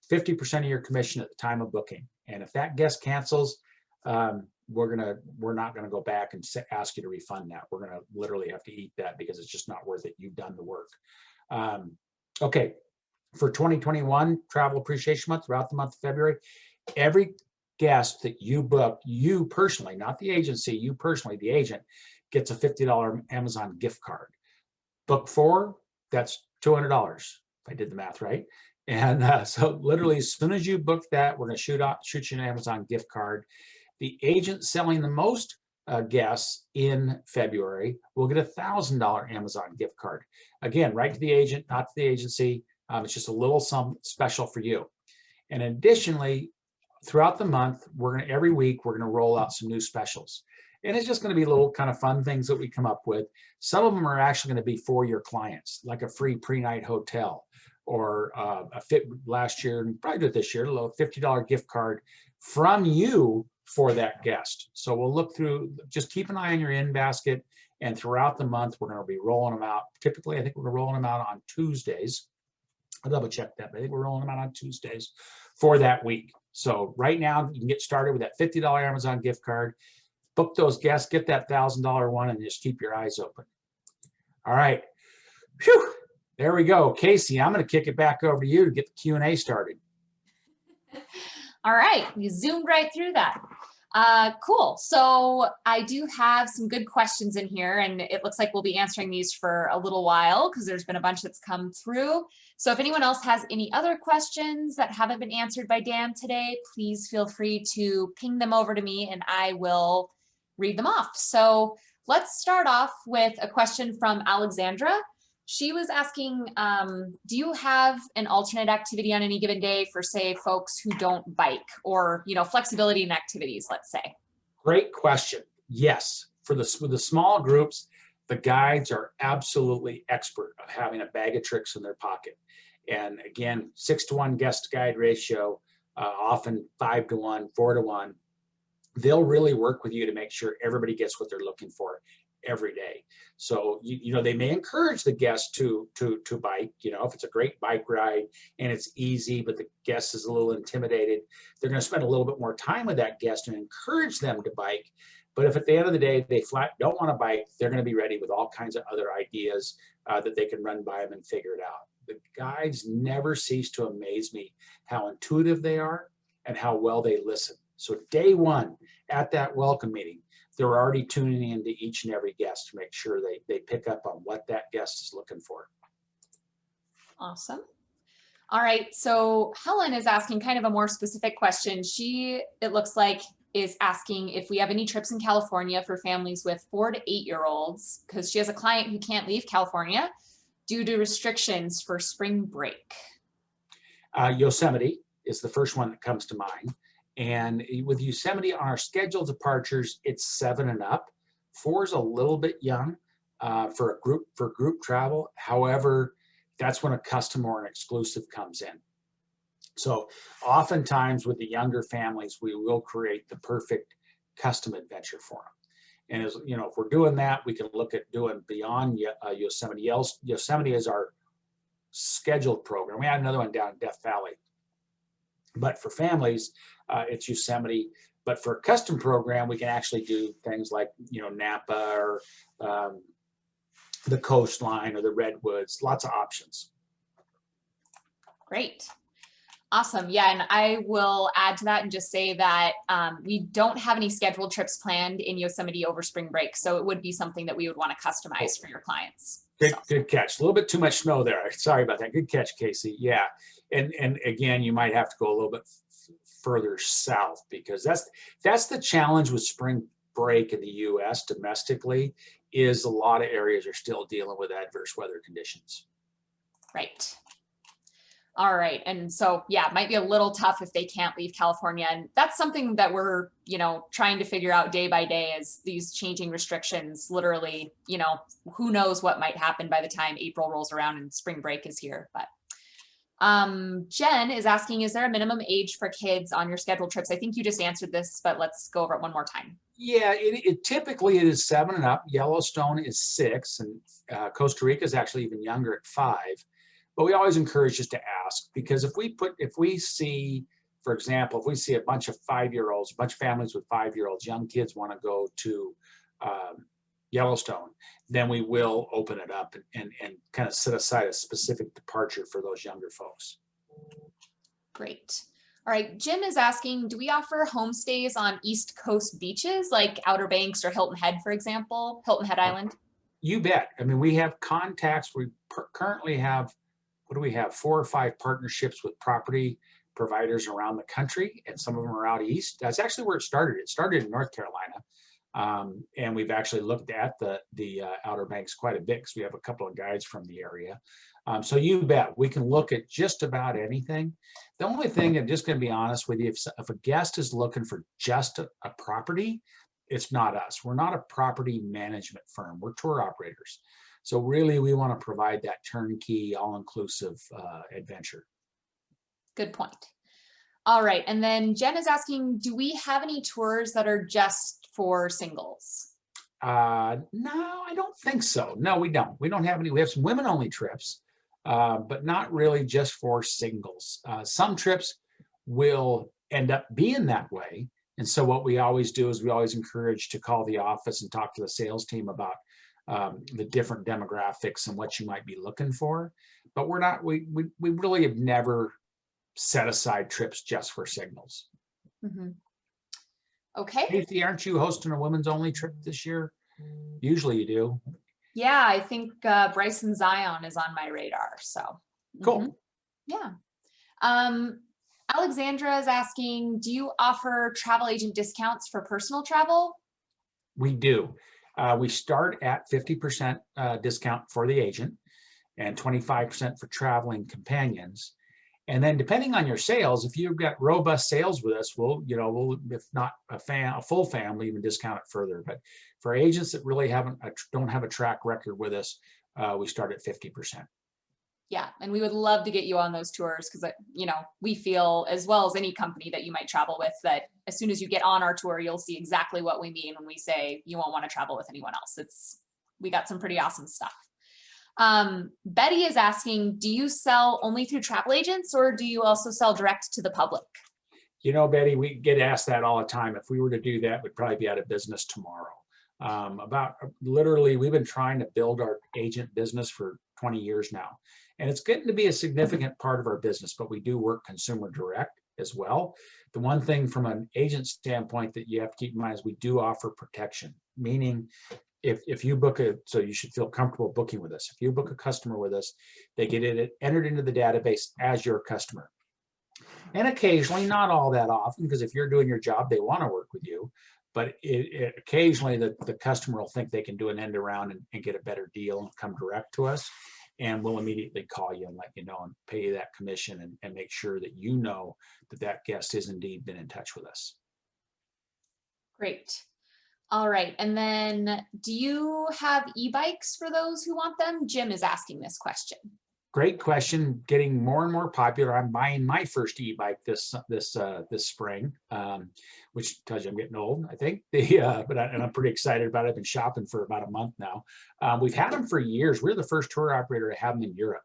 50% of your commission at the time of booking. And if that guest cancels, we're not gonna go back and ask you to refund that. We're gonna literally have to eat that, because it's just not worth it. You've done the work. Okay, for 2021 Travel Appreciation Month, throughout the month of February, every guest that you book, you personally, not the agency, you personally, the agent, gets a $50 Amazon gift card. Book 4, that's $200. If I did the math right. And so literally, as soon as you book that, we're going to shoot you an Amazon gift card. The agent selling the most guests in February will get a $1,000 Amazon gift card. Again, right to the agent, not to the agency. It's just a little something special for you. And additionally, throughout the month, every week we're going to roll out some new specials. And it's just going to be little kind of fun things that we come up with. Some of them are actually going to be for your clients, like a free pre-night hotel, or last year, and probably do it this year, a little $50 gift card from you for that guest. So we'll look through, just keep an eye on your in basket, and throughout the month, we're going to be rolling them out. Typically, I think we're rolling them out on Tuesdays. I'll double check that, but I think we're rolling them out on Tuesdays for that week. So right now, you can get started with that $50 Amazon gift card. Book those guests, get that $1,000 one, and just keep your eyes open. All right. Phew. There we go. Casey, I'm going to kick it back over to you to get the Q&A started. All right. You zoomed right through that. Cool. So I do have some good questions in here, and it looks like we'll be answering these for a little while, because there's been a bunch that's come through. So if anyone else has any other questions that haven't been answered by Dan today, please feel free to ping them over to me and I will read them off. So let's start off with a question from Alexandra. She was asking, do you have an alternate activity on any given day for, say, folks who don't bike, or, flexibility in activities, let's say? Great question. Yes. For the small groups, the guides are absolutely expert of having a bag of tricks in their pocket. And again, 6-to-1 guest guide ratio, often 5-to-1, 4-to-1. They'll really work with you to make sure everybody gets what they're looking for. every day. So, you know, they may encourage the guest to bike, you know, if it's a great bike ride and it's easy, but the guest is a little intimidated, they're going to spend a little bit more time with that guest and encourage them to bike. But if at the end of the day, they flat don't want to bike, they're going to be ready with all kinds of other ideas that they can run by them and figure it out. The guides never cease to amaze me how intuitive they are and how well they listen. So day one at that welcome meeting, they're already tuning into each and every guest to make sure they pick up on what that guest is looking for. Awesome. All right, so Helen is asking kind of a more specific question. She, it looks like, is asking if we have any trips in California for families with 4 to 8-year-olds, because she has a client who can't leave California due to restrictions for spring break. Yosemite is the first one that comes to mind. And with Yosemite on our scheduled departures, it's 7 and up. 4 is a little bit young for group travel. However, that's when a custom or an exclusive comes in. So oftentimes with the younger families, we will create the perfect custom adventure for them. And as you know, if we're doing that, we can look at doing beyond Yosemite. Yosemite is our scheduled program. We had another one down in Death Valley. But for families, it's Yosemite. But for a custom program, we can actually do things like, you know, Napa or the coastline or the redwoods, lots of options. Great. Awesome. Yeah, and I will add to that and just say that we don't have any scheduled trips planned in Yosemite over spring break. So it would be something that we would want to customize for your clients. Good catch. A little bit too much snow there. Sorry about that. Good catch, Casey. Yeah. And again, you might have to go a little bit further south, because that's the challenge with spring break in the US domestically, is a lot of areas are still dealing with adverse weather conditions. Right. All right. And so, yeah, it might be a little tough if they can't leave California. And that's something that we're, you know, trying to figure out day by day, as these changing restrictions. Literally, you know, who knows what might happen by the time April rolls around and spring break is here. But Jen is asking, is there a minimum age for kids on your scheduled trips? I think you just answered this, but let's go over it one more time. Yeah, typically it is 7 and up. Yellowstone is 6, and Costa Rica is actually even younger at 5. But we always encourage just to ask, because if we see, for example, if we see a bunch of 5-year-olds, a bunch of families with 5-year-olds, young kids want to go to Yellowstone, then we will open it up and kind of set aside a specific departure for those younger folks. Great. All right, Jim is asking, do we offer homestays on East Coast beaches like Outer Banks or Hilton Head, for example, Hilton Head Island? You bet. I mean, we have contacts. We currently have, what do we have, 4 or 5 partnerships with property providers around the country, and some of them are out east. That's actually where it started. It started in North Carolina. And we've actually looked at the Outer Banks quite a bit, because we have a couple of guides from the area. So you bet, we can look at just about anything. The only thing, I'm just going to be honest with you, if a guest is looking for just a property, it's not us. We're not a property management firm. We're tour operators. So really, we want to provide that turnkey, all-inclusive adventure. Good point. All right, and then Jen is asking, do we have any tours that are just for singles? No, I don't think so. No, we don't. We don't have any. We have some women-only trips, but not really just for singles. Some trips will end up being that way. And so what we always do is we always encourage to call the office and talk to the sales team about the different demographics and what you might be looking for. But we're not, we really have never set aside trips just for singles. Mm-hmm. Okay. Casey, aren't you hosting a women's only trip this year? Usually you do. Yeah, I think Bryson Zion is on my radar. So cool. Yeah. Alexandra is asking, do you offer travel agent discounts for personal travel? We do. We start at 50% discount for the agent and 25% for traveling companions. And then depending on your sales, if you've got robust sales with us, we'll, if not a full family, even discount it further. But for agents that really don't have a track record with us, we start at 50%. Yeah, and we would love to get you on those tours because, you know, we feel, as well as any company that you might travel with, that as soon as you get on our tour, you'll see exactly what we mean when we say you won't want to travel with anyone else. We got some pretty awesome stuff. Betty is asking, do you sell only through travel agents or do you also sell direct to the public? You know, Betty, we get asked that all the time. If we were to do that, we'd probably be out of business tomorrow. Literally, we've been trying to build our agent business for 20 years now. And it's getting to be a significant part of our business, but we do work consumer direct as well. The one thing from an agent standpoint that you have to keep in mind is we do offer protection, meaning if you book so you should feel comfortable booking with us. If you book a customer with us, they get it entered into the database as your customer. And occasionally, not all that often, because if you're doing your job, they want to work with you. But occasionally the customer will think they can do an end around and get a better deal and come direct to us. And we'll immediately call you and let you know and pay you that commission and make sure that you know that that guest has indeed been in touch with us. Great. All right. And then do you have e-bikes for those who want them? Jim is asking this question. Great question. Getting more and more popular. I'm buying my first e-bike this spring, which tells you I'm getting old, I think. And I'm pretty excited about it. I've been shopping for about a month now. We've had them for years. We're the first tour operator to have them in Europe.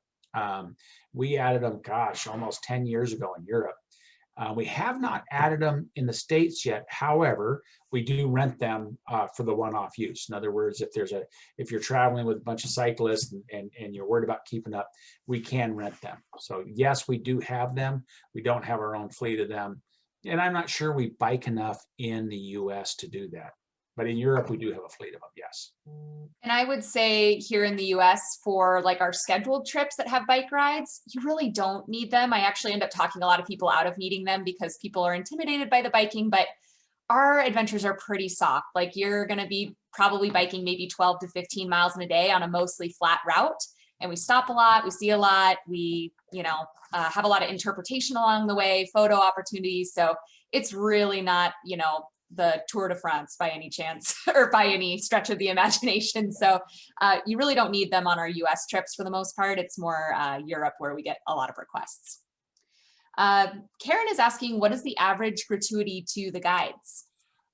We added them, gosh, almost 10 years ago in Europe. We have not added them in the States yet. However, we do rent them for the one-off use. In other words, if you're traveling with a bunch of cyclists and you're worried about keeping up, we can rent them. So yes, we do have them. We don't have our own fleet of them. And I'm not sure we bike enough in the US to do that. But in Europe, we do have a fleet of them, yes. And I would say here in the US for like our scheduled trips that have bike rides, you really don't need them. I actually end up talking a lot of people out of needing them because people are intimidated by the biking, but our adventures are pretty soft. Like you're going to be probably biking maybe 12 to 15 miles in a day on a mostly flat route. And we stop a lot, we see a lot, we, have a lot of interpretation along the way, photo opportunities. So it's really not, the Tour de France by any chance or by any stretch of the imagination. So you really don't need them on our US trips for the most part. It's more Europe where we get a lot of requests. Karen is asking, what is the average gratuity to the guides?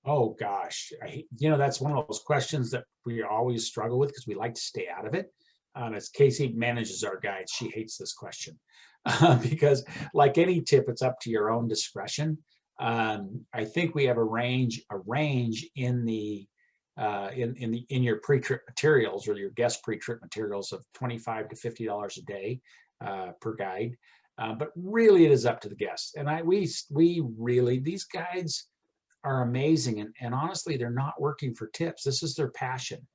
Oh gosh, that's one of those questions that we always struggle with because we like to stay out of it. As Casey manages our guides, she hates this question because like any tip, it's up to your own discretion. I think we have a range in your pre-trip materials or your guest pre-trip materials of $25 to $50 a day per guide. But really it is up to the guests. And these guides are amazing. And honestly, they're not working for tips. This is their passion.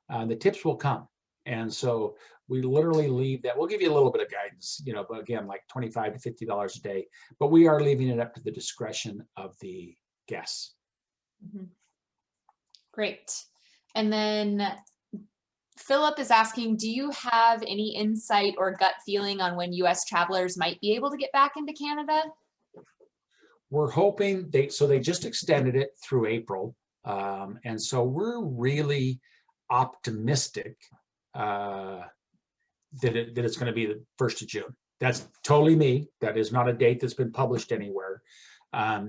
The tips will come. And so we literally leave that. We'll give you a little bit of guidance, but again, like $25 to $50 a day, but we are leaving it up to the discretion of the guests. Mm-hmm. Great. And then Philip is asking, do you have any insight or gut feeling on when US travelers might be able to get back into Canada? We're hoping they just extended it through April. And so we're really optimistic that it's going to be the 1st of June. That's totally me. That is not a date that's been published anywhere.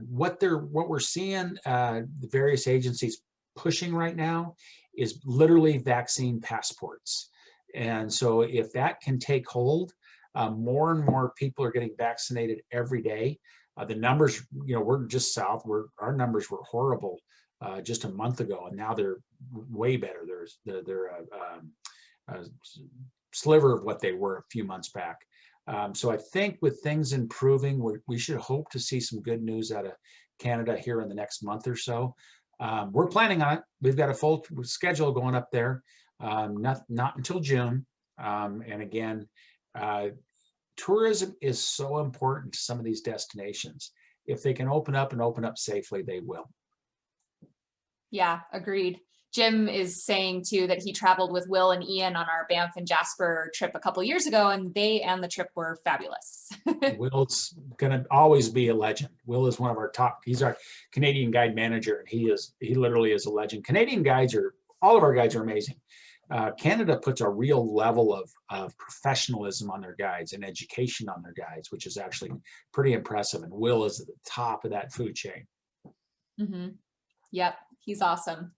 What we're seeing the various agencies pushing right now is literally vaccine passports. And so if that can take hold, more and more people are getting vaccinated every day. The numbers, we're just south. Our numbers were horrible just a month ago, and now they're way better. They're a sliver of what they were a few months back. So I think with things improving, we should hope to see some good news out of Canada here in the next month or so. We're planning on it. We've got a full schedule going up there, not until June. And again, tourism is so important to some of these destinations. If they can open up safely, they will. Yeah, agreed. Jim is saying too that he traveled with Will and Ian on our Banff and Jasper trip a couple years ago, and they and the trip were fabulous. Will's gonna always be a legend. Will is one of our top. He's our Canadian guide manager, and he literally is a legend. All of our guides are amazing. Canada puts a real level of professionalism on their guides and education on their guides, which is actually pretty impressive. And Will is at the top of that food chain. Mm-hmm. Yep, he's awesome.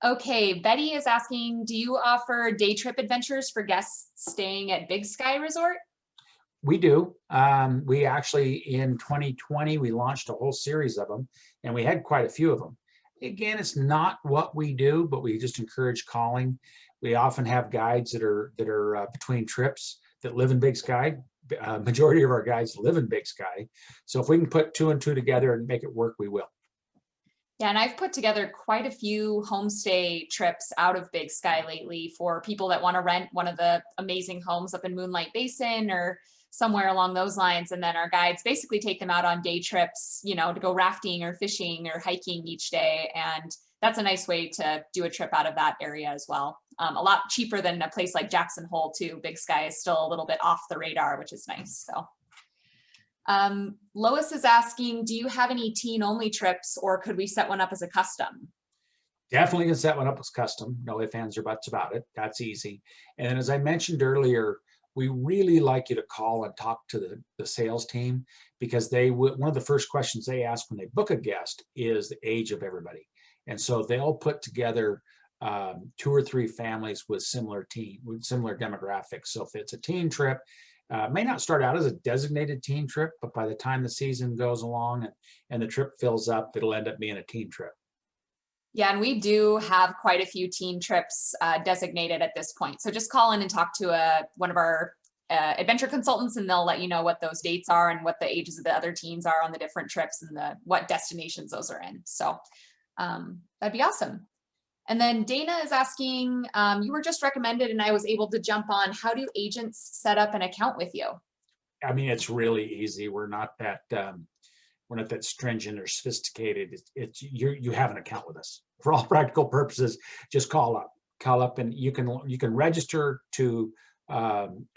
Okay, Betty is asking, do you offer day trip adventures for guests staying at Big Sky Resort? We do. We actually, in 2020, we launched a whole series of them, and we had quite a few of them. Again, it's not what we do, but we just encourage calling. We often have guides that are between trips that live in Big Sky. Majority of our guides live in Big Sky. So if we can put 2 and 2 together and make it work, we will. Yeah, and I've put together quite a few homestay trips out of Big Sky lately for people that want to rent one of the amazing homes up in Moonlight Basin or somewhere along those lines. And then our guides basically take them out on day trips, you know, to go rafting or fishing or hiking each day. And that's a nice way to do a trip out of that area as well. A lot cheaper than a place like Jackson Hole too. Big Sky is still a little bit off the radar, which is nice. So. Lois is asking, do you have any teen only trips or could we set one up as a custom? Definitely can set one up as custom. No ifs, ands, or buts about it. That's easy. And as I mentioned earlier, we really like you to call and talk to the sales team, because one of the first questions they ask when they book a guest is the age of everybody. And so they'll put together 2 or 3 families with similar demographics. So if it's a teen trip, may not start out as a designated teen trip, but by the time the season goes along and the trip fills up, it'll end up being a teen trip. Yeah, and we do have quite a few teen trips designated at this point. So just call in and talk to one of our adventure consultants, and they'll let you know what those dates are and what the ages of the other teens are on the different trips and what destinations those are in. So that'd be awesome. And then Dana is asking, you were just recommended and I was able to jump on. How do agents set up an account with you? I mean, it's really easy. We're not that stringent or sophisticated. You have an account with us for all practical purposes. Just call up, and you can register to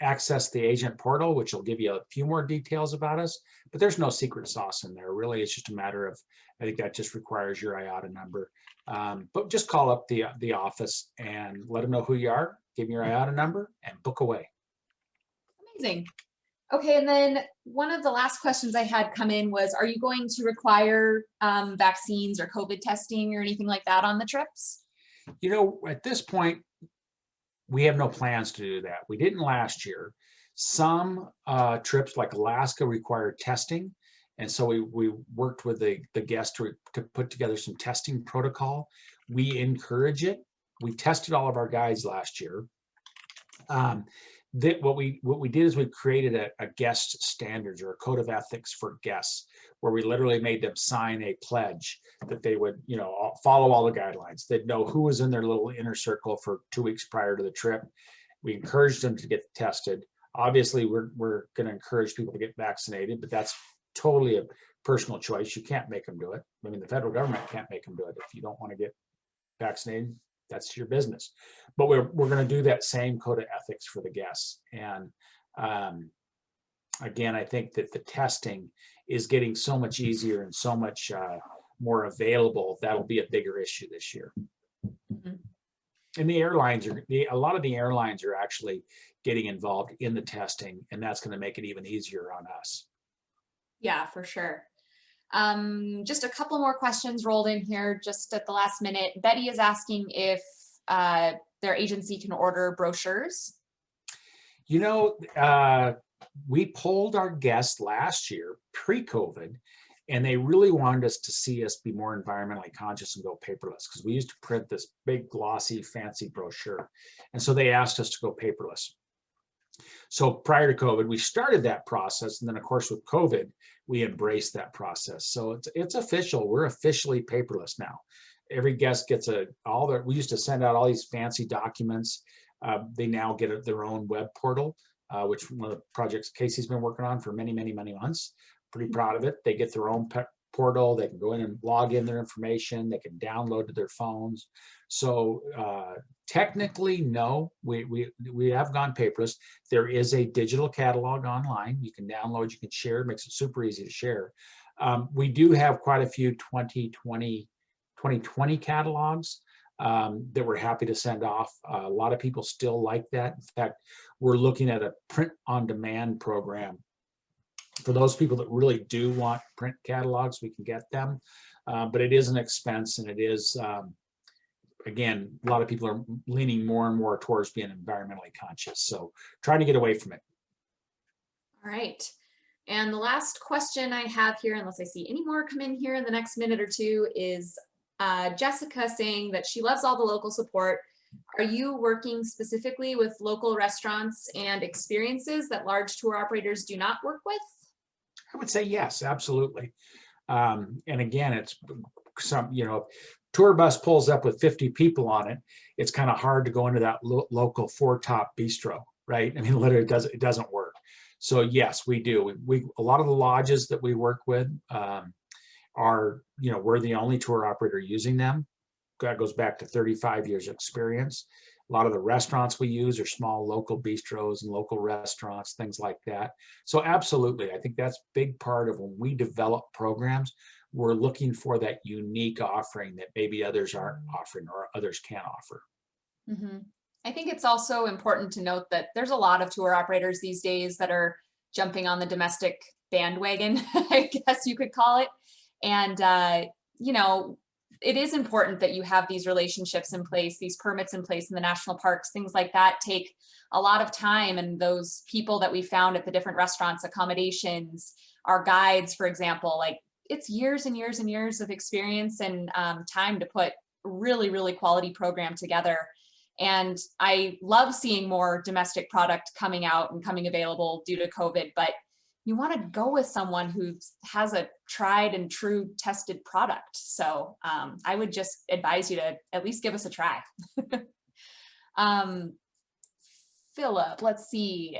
access the agent portal, which will give you a few more details about us. But there's no secret sauce in there. Really, it's just a matter of, I think that just requires your IATA number. But just call up the office and let them know who you are, give them your IATA number, and book away. Amazing. Okay, and then one of the last questions I had come in was, are you going to require vaccines or COVID testing or anything like that on the trips? You know, at this point, we have no plans to do that. We didn't last year. Some trips like Alaska required testing. And so we worked with the guest to put together some testing protocol. We encourage it. We tested all of our guides last year. What we did is we created a guest standards or a code of ethics for guests, where we literally made them sign a pledge that they would, you know, follow all the guidelines. They'd know who was in their little inner circle for 2 weeks prior to the trip. We encouraged them to get tested. Obviously, we're going to encourage people to get vaccinated, but that's totally a personal choice. You can't make them do it. I mean, the federal government can't make them do it. If you don't want to get vaccinated, that's your business. But we're going to do that same code of ethics for the guests. And again, I think that the testing is getting so much easier and so much more available. That'll be a bigger issue this year. Mm-hmm. And a lot of the airlines are actually getting involved in the testing, and that's going to make it even easier on us. Yeah, for sure. Just a couple more questions rolled in here just at the last minute. Betty is asking if their agency can order brochures. You know, we polled our guests last year, pre-COVID, and they really wanted us to see us be more environmentally conscious and go paperless, because we used to print this big, glossy, fancy brochure. And so they asked us to go paperless. So prior to COVID, we started that process. And then, of course, with COVID, we embraced that process. So it's official. We're officially paperless now. Every guest gets we used to send out all these fancy documents. They now get their own web portal, which one of the projects Casey's been working on for many, many, many months. Pretty proud of it. They get their own portal. They can go in and log in their information. They can download to their phones. So technically, no, we have gone paperless. There is a digital catalog online. You can download, you can share. It makes it super easy to share. We do have quite a few 2020 catalogs. that we're happy to send off. A lot of people still like that. In fact, we're looking at a print on demand program. For those people that really do want print catalogs, we can get them, but it is an expense, and it is, again, a lot of people are leaning more and more towards being environmentally conscious. So trying to get away from it. All right. And the last question I have here, unless I see any more come in here in the next minute or two, is Jessica saying that she loves all the local support. Are you working specifically with local restaurants and experiences that large tour operators do not work with? I would say yes, absolutely. And again, it's some, tour bus pulls up with 50 people on it. It's kind of hard to go into that local four top bistro, right? I mean, literally it doesn't work. So yes, we do. A lot of the lodges that we work with are, we're the only tour operator using them. That goes back to 35 years of experience. A lot of the restaurants we use are small local bistros and local restaurants, things like that. So absolutely, I think that's a big part of when we develop programs, we're looking for that unique offering that maybe others aren't offering or others can't offer. Mm-hmm. I think it's also important to note that there's a lot of tour operators these days that are jumping on the domestic bandwagon, I guess you could call it. And, it is important that you have these relationships in place, these permits in place in the national parks, things like that take a lot of time. And those people that we found at the different restaurants, accommodations, our guides, for example, like it's years and years and years of experience and time to put really, really quality program together. And I love seeing more domestic product coming out and coming available due to COVID, but you want to go with someone who has a tried and true tested product. So I would just advise you to at least give us a try. Philip, let's see.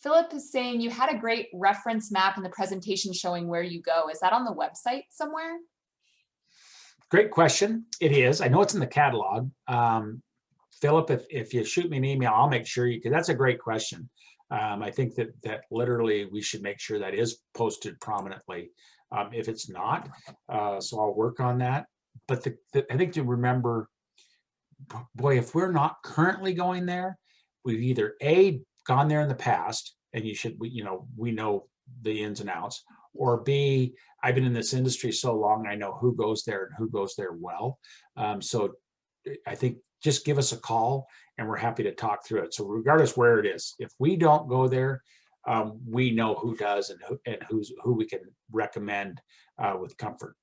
Philip is saying you had a great reference map in the presentation showing where you go. Is that on the website somewhere? Great question. It is. I know it's in the catalog. Philip, if you shoot me an email, I'll make sure because that's a great question. I think that literally we should make sure that is posted prominently. If it's not, so I'll work on that. But I think to remember, boy, if we're not currently going there, we've either A, gone there in the past, and we know the ins and outs, or B, I've been in this industry so long, I know who goes there and who goes there well. So I think just give us a call and we're happy to talk through it. So regardless where it is, if we don't go there, we know who does and who we can recommend with comfort.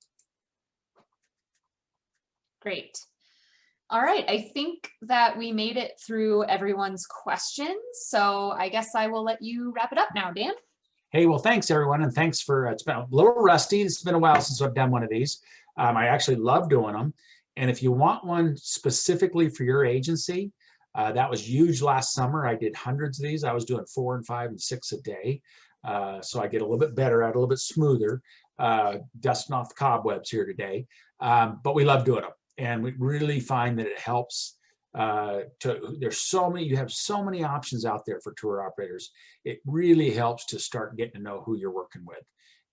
Great. All right, I think that we made it through everyone's questions. So I guess I will let you wrap it up now, Dan. Hey, well, thanks everyone. And thanks for, it's been a little rusty. It's been a while since I've done one of these. I actually love doing them. And if you want one specifically for your agency, that was huge last summer. I did hundreds of these. I was doing 4 and 5 and 6 a day. So I get a little bit better at it, a little bit smoother, dusting off the cobwebs here today. But we love doing them. And we really find that it helps there's so many, you have so many options out there for tour operators. It really helps to start getting to know who you're working with.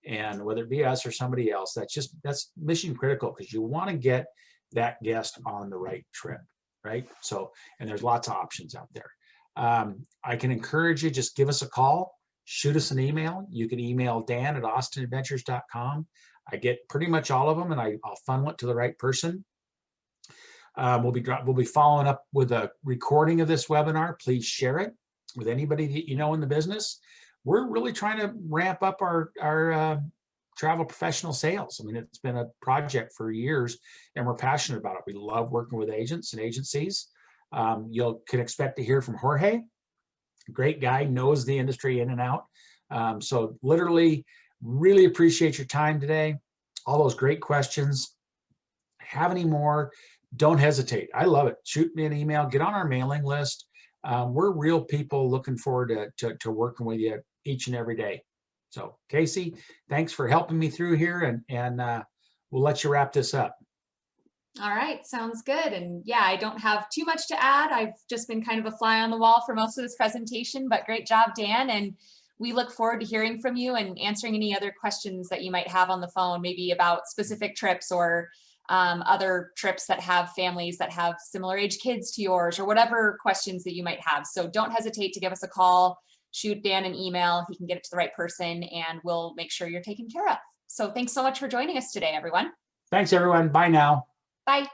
And whether it be us or somebody else, that's mission critical because you want to get that guest on the right trip, right? So, and there's lots of options out there. I can encourage you, just give us a call, shoot us an email. You can email dan@austinadventures.com. I get pretty much all of them and I'll funnel it to the right person. We'll be following up with a recording of this webinar. Please share it with anybody that you know in the business. We're really trying to ramp up our travel professional sales. I mean, it's been a project for years and we're passionate about it. We love working with agents and agencies. You can expect to hear from Jorge. Great guy, knows the industry in and out. So literally really appreciate your time today. All those great questions. Have any more? Don't hesitate. I love it. Shoot me an email, get on our mailing list. We're real people looking forward to working with you each and every day. So Casey, thanks for helping me through here and we'll let you wrap this up. All right, sounds good. And yeah, I don't have too much to add. I've just been kind of a fly on the wall for most of this presentation, but great job, Dan. And we look forward to hearing from you and answering any other questions that you might have on the phone, maybe about specific trips or other trips that have families that have similar age kids to yours, or whatever questions that you might have. So don't hesitate to give us a call, shoot Dan an email. He can get it to the right person, and we'll make sure you're taken care of. So thanks so much for joining us today, everyone. Thanks, everyone. Bye now. Bye.